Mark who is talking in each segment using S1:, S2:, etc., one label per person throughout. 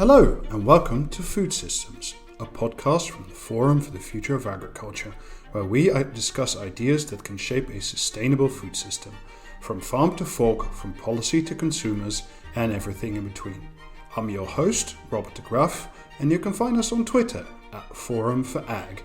S1: Hello and welcome to Food Systems, a podcast from the Forum for the Future of Agriculture, where we discuss ideas that can shape a sustainable food system, from farm to fork, from policy to consumers, and everything in between. I'm your host, Robert de Graaf, and you can find us on Twitter at Forum for Ag.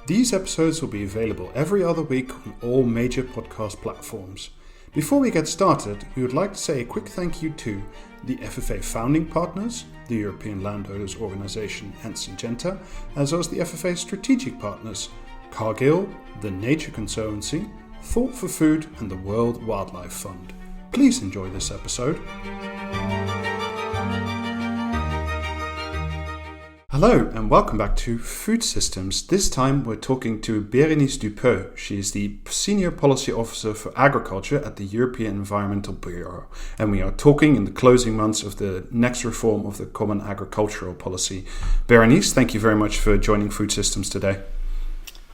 S1: These episodes will be available every other week on all major podcast platforms. Before we get started, we would like to say a quick thank you to the FFA founding partners, the European Landowners Organization and Syngenta, as well as the FFA strategic partners, Cargill, the Nature Conservancy, Thought for Food, and the World Wildlife Fund. Please enjoy this episode. Hello and welcome back to Food Systems. This time we're talking to Bérénice Dupeux. She is the Senior Policy Officer for Agriculture at the European Environmental Bureau. And we are talking in the closing months of the next reform of the Common Agricultural Policy. Bérénice, thank you very much for joining Food Systems today.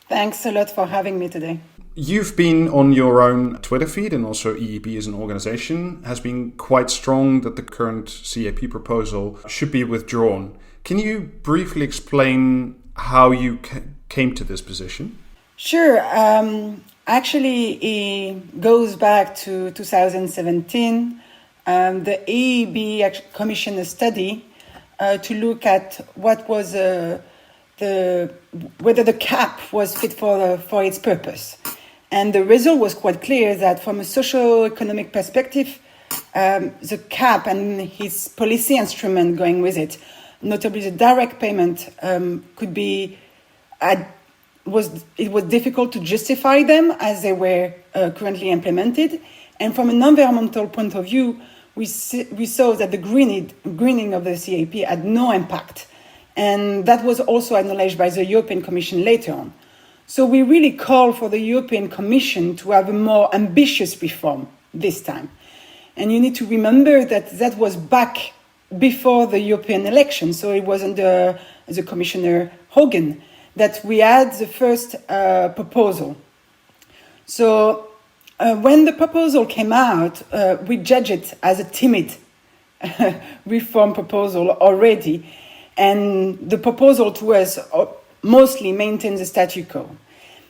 S2: Thanks a lot for having me today.
S1: You've been on your own Twitter feed, and also EEB as an organization has been quite strong that the current CAP proposal should be withdrawn. Can you briefly explain how you came to this position?
S2: Sure. Actually, it goes back to 2017. The EEB commissioned a study to look at what was whether the cap was fit for its purpose. And the result was quite clear that from a socio-economic perspective, the cap and its policy instrument going with it, notably the direct payment, it was difficult to justify them as they were currently implemented. And from an environmental point of view, we saw that the greening of the CAP had no impact. And that was also acknowledged by the European Commission later on. So we really call for the European Commission to have a more ambitious reform this time. And you need to remember that was back before the European election. So it was under the Commissioner Hogan that we had the first proposal. So when the proposal came out, we judged it as a timid reform proposal already. And the proposal to us mostly maintains the statu quo.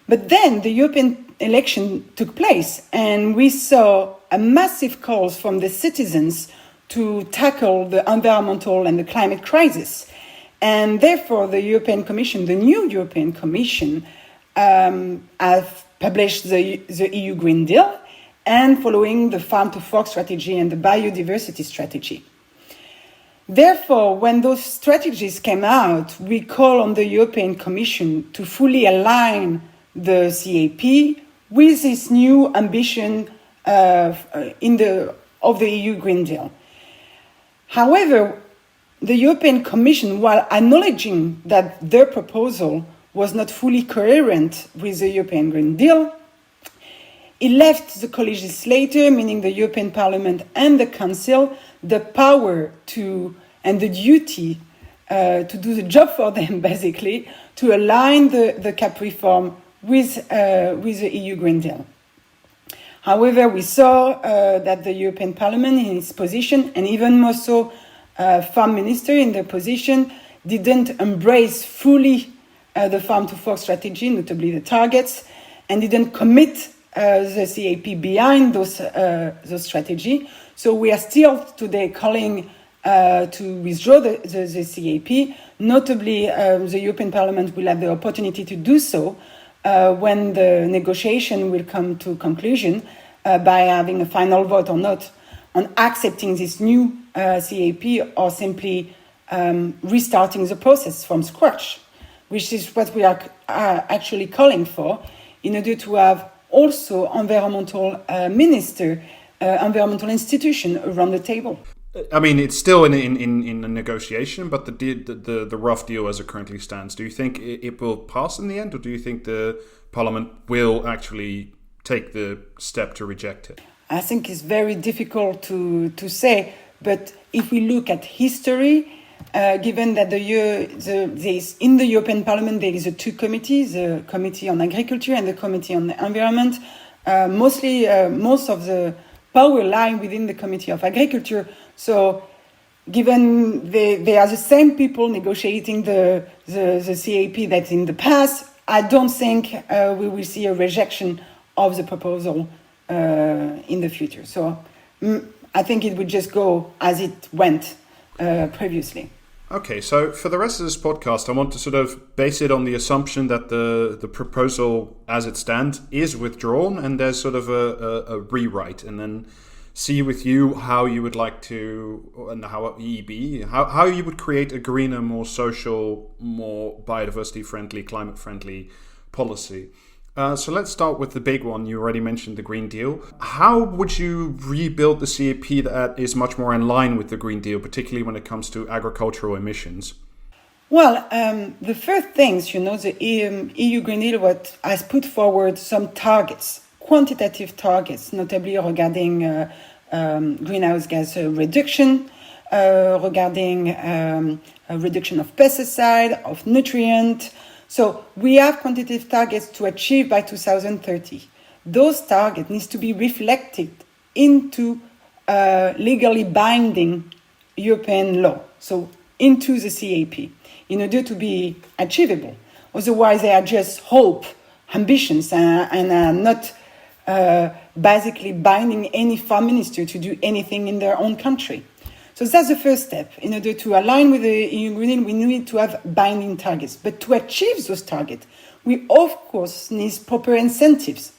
S2: But then the European election took place, and we saw a massive calls from the citizens to tackle the environmental and the climate crisis. And therefore, the European Commission, the new European Commission, have published the EU Green Deal and following the farm to fork strategy and the biodiversity strategy. Therefore, when those strategies came out, we call on the European Commission to fully align the CAP with this new ambition of the EU Green Deal. However, the European Commission, while acknowledging that their proposal was not fully coherent with the European Green Deal, it left the co-legislator, meaning the European Parliament and the Council, the power and the duty to do the job for them, basically, to align the CAP reform with the EU Green Deal. However, we saw that the European Parliament in its position, and even more so Farm Minister in their position, didn't embrace fully the farm to fork strategy, notably the targets, and didn't commit the CAP behind those strategy. So we are still today calling to withdraw the CAP. Notably, the European Parliament will have the opportunity to do so when the negotiation will come to conclusion by having a final vote or not on accepting this new CAP or simply restarting the process from scratch, which is what we are actually calling for in order to have also environmental environmental institution around the table.
S1: I mean, it's still in a negotiation, but the rough deal as it currently stands, do you think it will pass in the end, or do you think the Parliament will actually take the step to reject it?
S2: I think it's very difficult to say, but if we look at history, given that in the European Parliament there is two committees, the Committee on Agriculture and the Committee on the Environment, most of the power lie within the Committee of Agriculture. So given they are the same people negotiating the CAP that in the past, I don't think we will see a rejection of the proposal in the future. So I think it would just go as it went previously.
S1: Okay, so for the rest of this podcast, I want to sort of base it on the assumption that the proposal as it stands is withdrawn and there's sort of a rewrite, and then see with you how you would like to, and how EEB, how you would create a greener, more social, more biodiversity-friendly, climate-friendly policy. So let's start with the big one. You already mentioned the Green Deal. How would you rebuild the CAP that is much more in line with the Green Deal, particularly when it comes to agricultural emissions?
S2: Well, the first things, the EU Green Deal has put forward some targets, quantitative targets, notably regarding greenhouse gas reduction, regarding a reduction of pesticide, of nutrient. So we have quantitative targets to achieve by 2030. Those targets need to be reflected into legally binding European law, so into the CAP, in order to be achievable. Otherwise, they are just hope, ambitions, and are not basically binding any farm minister to do anything in their own country. So that's the first step. In order to align with the EU Green Deal, we need to have binding targets. But to achieve those targets, we of course need proper incentives.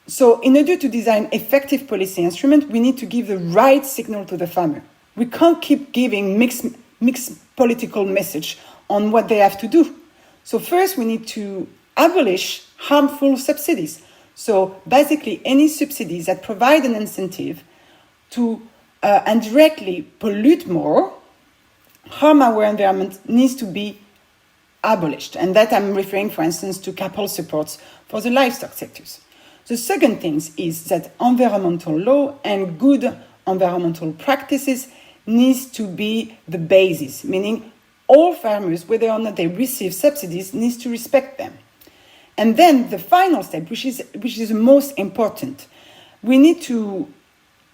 S2: So in order to design effective policy instruments, we need to give the right signal to the farmer. We can't keep giving mixed political message on what they have to do. So first we need to abolish harmful subsidies. So basically any subsidies that provide an incentive to and directly pollute more, harm our environment, needs to be abolished. And that I'm referring, for instance, to capital supports for the livestock sectors. The second thing is that environmental law and good environmental practices needs to be the basis, meaning all farmers, whether or not they receive subsidies, needs to respect them. And then the final step, which is the most important, we need to,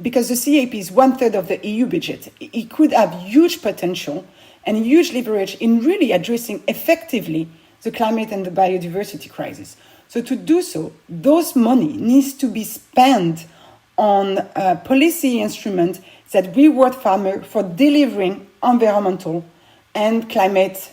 S2: because the CAP is 1/3 of the EU budget, it could have huge potential and huge leverage in really addressing effectively the climate and the biodiversity crisis. So to do so, those money needs to be spent on policy instruments that reward farmers for delivering environmental and climate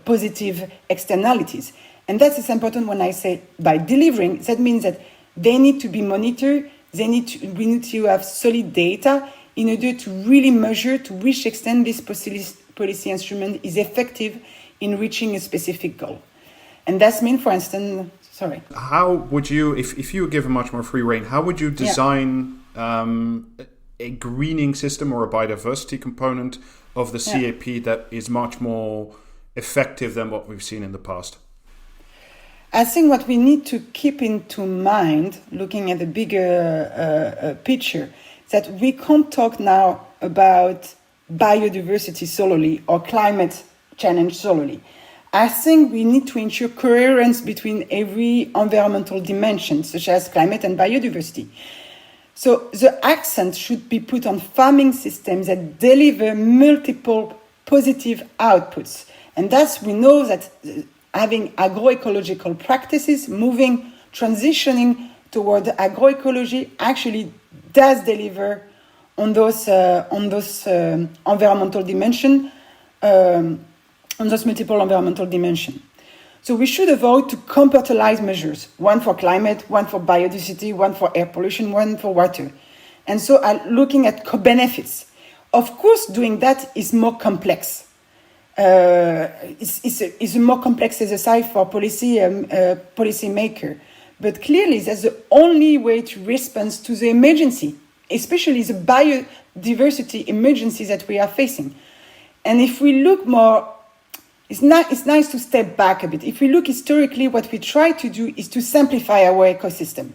S2: positive externalities. And that is important when I say by delivering, that means that they need to be monitored, we need to have solid data in order to really measure to which extent this policy instrument is effective in reaching a specific goal. And that's mean, for instance,
S1: how would you, if you were given much more free rein, how would you design a greening system or a biodiversity component of the CAP that is much more effective than what we've seen in the past?
S2: I think what we need to keep into mind, looking at the bigger picture, that we can't talk now about biodiversity solely or climate challenge solely. I think we need to ensure coherence between every environmental dimension, such as climate and biodiversity. So the accent should be put on farming systems that deliver multiple positive outputs. And thus we know that having agroecological practices, transitioning toward agroecology actually does deliver on those environmental dimension, on those multiple environmental dimensions. So we should avoid to compartmentalize measures, one for climate, one for biodiversity, one for air pollution, one for water. And so looking at co-benefits. Of course, doing that is more complex. It's a more complex exercise for policymaker. But clearly, that's the only way to respond to the emergency, especially the biodiversity emergency that we are facing. And if we look more, it's nice to step back a bit. If we look historically, what we try to do is to simplify our ecosystem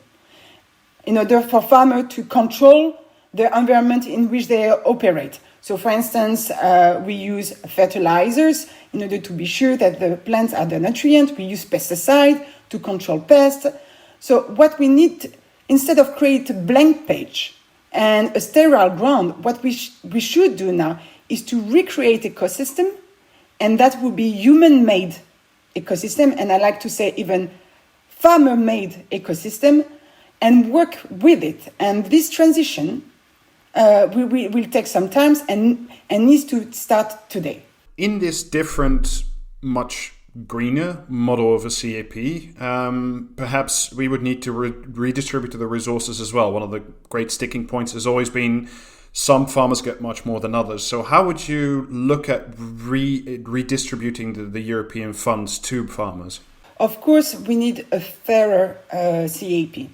S2: in order for farmers to control the environment in which they operate. So, for instance, we use fertilizers in order to be sure that the plants are the nutrient. We use pesticides to control pests. So what we need, instead of create a blank page, And a sterile ground, what we should do now is to recreate ecosystem, and that will be human-made ecosystem, and I like to say even farmer-made ecosystem, and work with it. And this transition will take some time and needs to start today.
S1: In this different, much greener model of a CAP, perhaps we would need to redistribute the resources as well. One of the great sticking points has always been some farmers get much more than others. So how would you look at redistributing the European funds to farmers?
S2: Of course, we need a fairer CAP.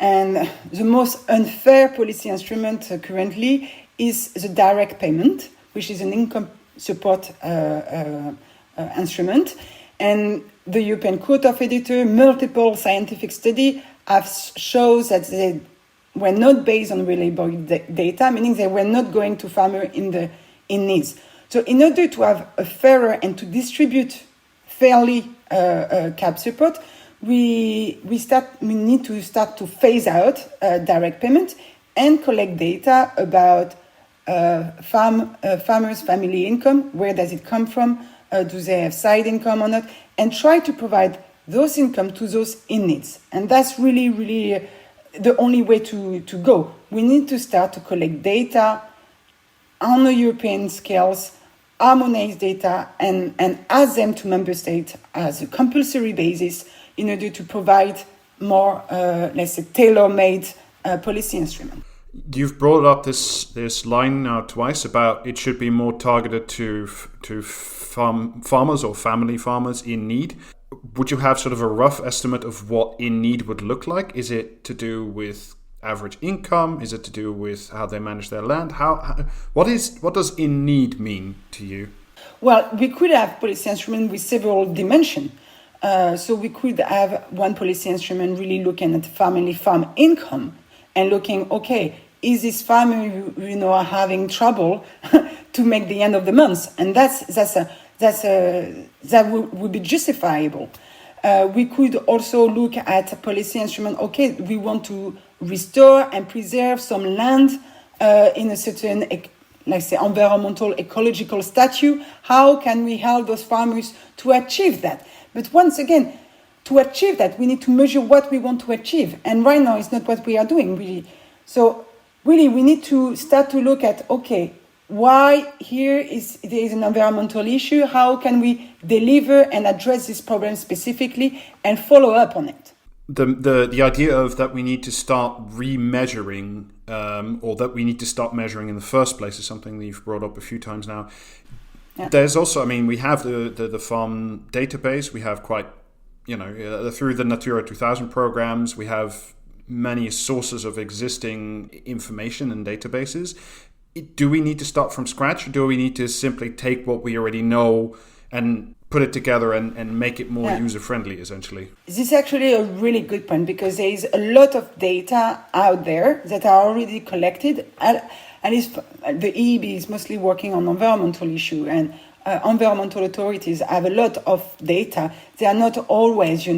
S2: And the most unfair policy instrument currently is the direct payment, which is an income support instrument. And the European Court of Auditors, multiple scientific studies have shown that they were not based on reliable data, meaning they were not going to farmers in needs. So in order to have a fairer and to distribute fairly CAP support, we need to start to phase out direct payment and collect data about farmers' family income. Where does it come from? Do they have side income or not? And try to provide those income to those in needs. And that's really, really the only way to go. We need to start to collect data on a European scales, harmonize data, and ask them to member states as a compulsory basis in order to provide more, let's say, tailor-made policy instrument.
S1: You've brought up this line now twice about it should be more targeted to farmers or family farmers in need. Would you have sort of a rough estimate of what in need would look like? Is it to do with average income? Is it to do with how they manage their land? What does in need mean to you?
S2: Well, we could have policy instrument with several dimensions. So we could have one policy instrument really looking at family farm income and looking, okay, is this farmer having trouble to make the end of the month? And that would be justifiable. We could also look at a policy instrument. Okay, we want to restore and preserve some land in a certain, let's say, environmental ecological status. How can we help those farmers to achieve that? But once again, to achieve that, we need to measure what we want to achieve. And right now, it's not what we are doing, really. So really, we need to start to look at, okay, why there is an environmental issue? How can we deliver and address this problem specifically and follow up on it?
S1: The idea of that we need to start remeasuring or that we need to start measuring in the first place is something that you've brought up a few times now. Yeah. There's also, we have the farm database. We have quite, through the Natura 2000 programs, we have many sources of existing information and databases. Do we need to start from scratch, or do we need to simply take what we already know and put it together and make it more user-friendly, essentially?
S2: This is actually a really good point, because there is a lot of data out there that are already collected. And the EEB is mostly working on environmental issue, and environmental authorities have a lot of data. They are not always,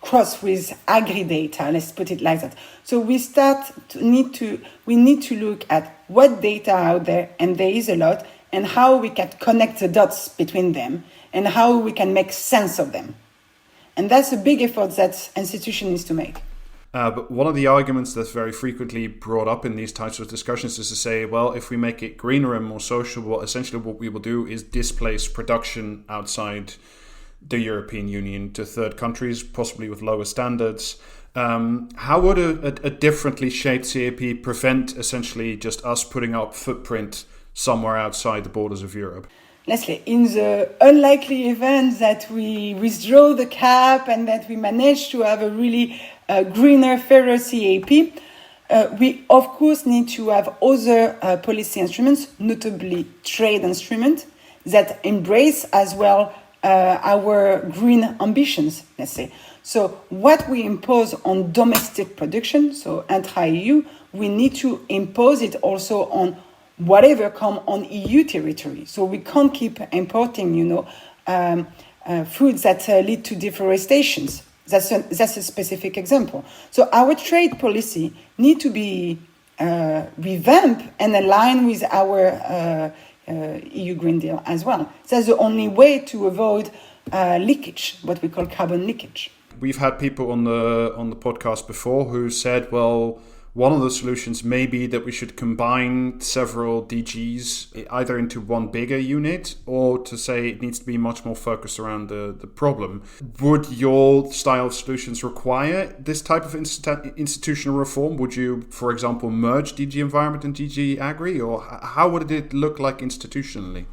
S2: crossed with agri-data, let's put it like that. So we need to look at what data out there, and there is a lot, and how we can connect the dots between them, and how we can make sense of them. And that's a big effort that institution needs to make.
S1: But one of the arguments that's very frequently brought up in these types of discussions is to say, well, if we make it greener and more social, well, essentially what we will do is displace production outside the European Union to third countries, possibly with lower standards. How would a differently shaped CAP prevent essentially just us putting up footprint somewhere outside the borders of Europe?
S2: Leslie, in the unlikely event that we withdraw the cap and that we manage to have a really greener, fairer CAP, we of course need to have other policy instruments, notably trade instruments, that embrace as well our green ambitions, let's say. So what we impose on domestic production, so intra-EU, we need to impose it also on whatever come on EU territory. So we can't keep importing, foods that lead to deforestation. That's a specific example. So our trade policy need to be revamp and align with our EU Green Deal as well. So that's the only way to avoid leakage, what we call carbon leakage.
S1: We've had people on the podcast before who said, well, one of the solutions may be that we should combine several DGs either into one bigger unit, or to say it needs to be much more focused around the problem. Would your style of solutions require this type of institutional reform? Would you, for example, merge DG Environment and DG Agri, or how would it look like institutionally?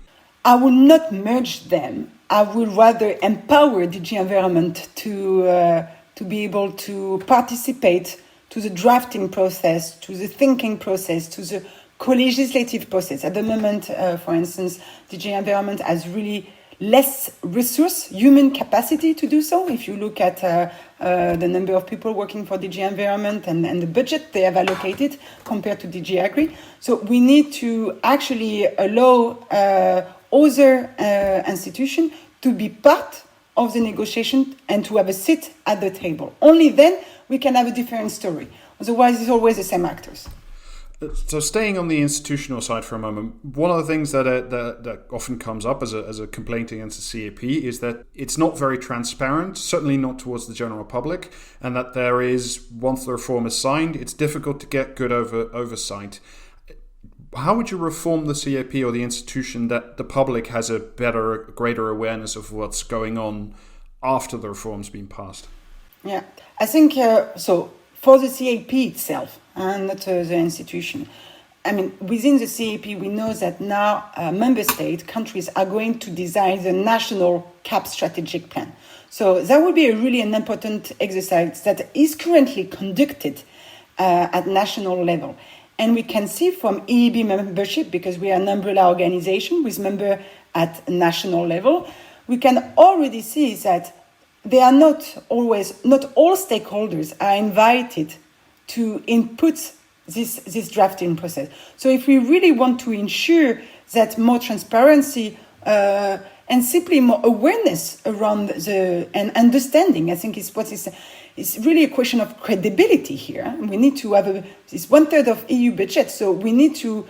S2: I would not merge them. I would rather empower DG Environment to be able to participate to the drafting process, to the thinking process, to the co-legislative process. At the moment, for instance, DG Environment has really less human capacity to do so. If you look at the number of people working for DG Environment and the budget they have allocated compared to DG Agri. So we need to actually allow other institutions to be part of the negotiation and to have a seat at the table. Only then we can have a different story. Otherwise, it's always the same actors.
S1: So staying on the institutional side for a moment, one of the things that often comes up as a complaint against the CAP is that it's not very transparent, certainly not towards the general public, and that there is, once the reform is signed, it's difficult to get good oversight. How would you reform the CAP or the institution that the public has a greater awareness of what's going on after the reform's been passed?
S2: Yeah, I think so. For the CAP itself, and not the institution. I mean, within the CAP, we know that now member state countries are going to design the national CAP strategic plan. So that would be really an important exercise that is currently conducted at national level. And we can see from EEB membership, because we are an umbrella organization with members at national level, we can already see that they are not all stakeholders are invited to input this drafting process. So if we really want to ensure that more transparency and simply more awareness around and understanding, I think it's really a question of credibility here. We need to have it's 1/3 of EU budget, so we need to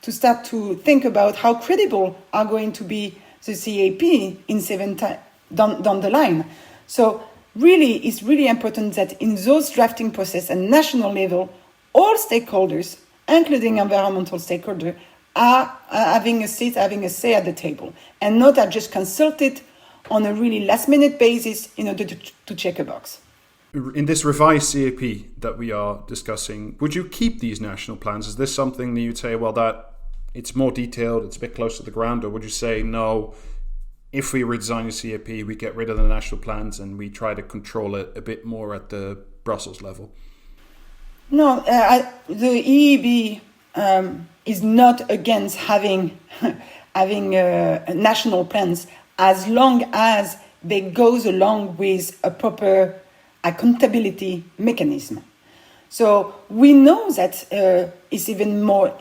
S2: start to think about how credible are going to be the CAP in 7 times down the line. So really, it's really important that in those drafting process at national level, all stakeholders, including environmental stakeholders, are having a seat, having a say at the table, and not are just consulted on a really last-minute basis in order to check a box.
S1: In this revised CAP that we are discussing, would you keep these national plans? Is this something that you'd say, well, that it's more detailed, it's a bit closer to the ground, or would you say, no, if we redesign the CAP, we get rid of the national plans and we try to control it a bit more at the Brussels level?
S2: No, the EEB is not against having national plans as long as they goes along with a proper accountability mechanism. So we know that it's even more,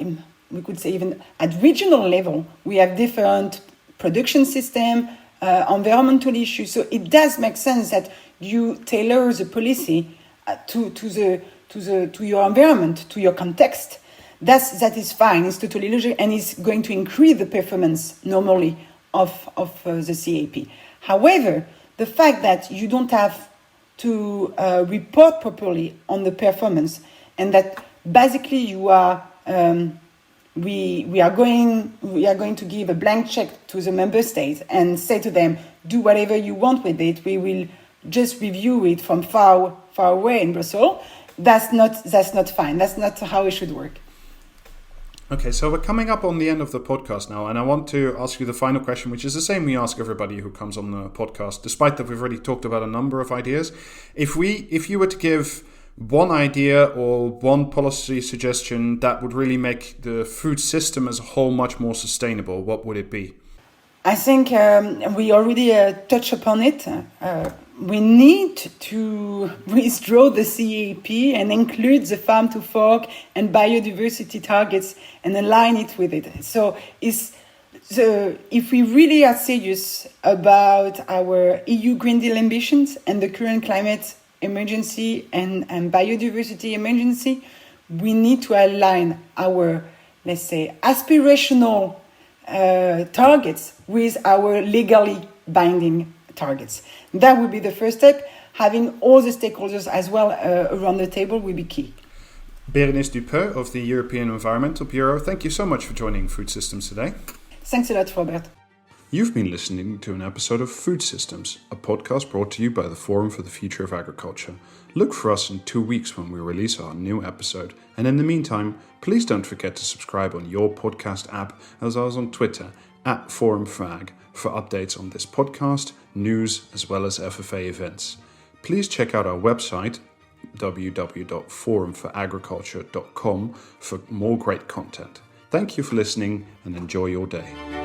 S2: we could say even at regional level, we have different production system, environmental issues. So it does make sense that you tailor the policy to your environment, to your context. That is fine. It's totally logical, and it's going to increase the performance normally of the CAP. However, the fact that you don't have to report properly on the performance, and that basically you are we are going to give a blank check to the member states and say to them, do whatever you want with it. We will just review it from far away in Brussels. That's not fine. That's not how it should work.
S1: Okay, so we're coming up on the end of the podcast now, and I want to ask you the final question, which is the same we ask everybody who comes on the podcast, despite that we've already talked about a number of ideas. If you were to give one idea or one policy suggestion that would really make the food system as a whole much more sustainable, what would it be?
S2: I think we already touched upon it. We need to withdraw the CAP and include the farm to fork and biodiversity targets and align it with it. So if we really are serious about our EU Green Deal ambitions and the current climate emergency and biodiversity emergency, we need to align our, let's say, aspirational targets with our legally binding targets. That would be the first step. Having all the stakeholders as well around the table will be key.
S1: Bérénice Dupeux of the European Environmental Bureau, thank you so much for joining Food Systems today.
S2: Thanks a lot, Robert.
S1: You've been listening to an episode of Food Systems, a podcast brought to you by the Forum for the Future of Agriculture. Look for us in 2 weeks when we release our new episode. And in the meantime, please don't forget to subscribe on your podcast app as well as on Twitter @ForumFag for updates on this podcast, news, as well as FFA events. Please check out our website www.forumforagriculture.com for more great content. Thank you for listening and enjoy your day.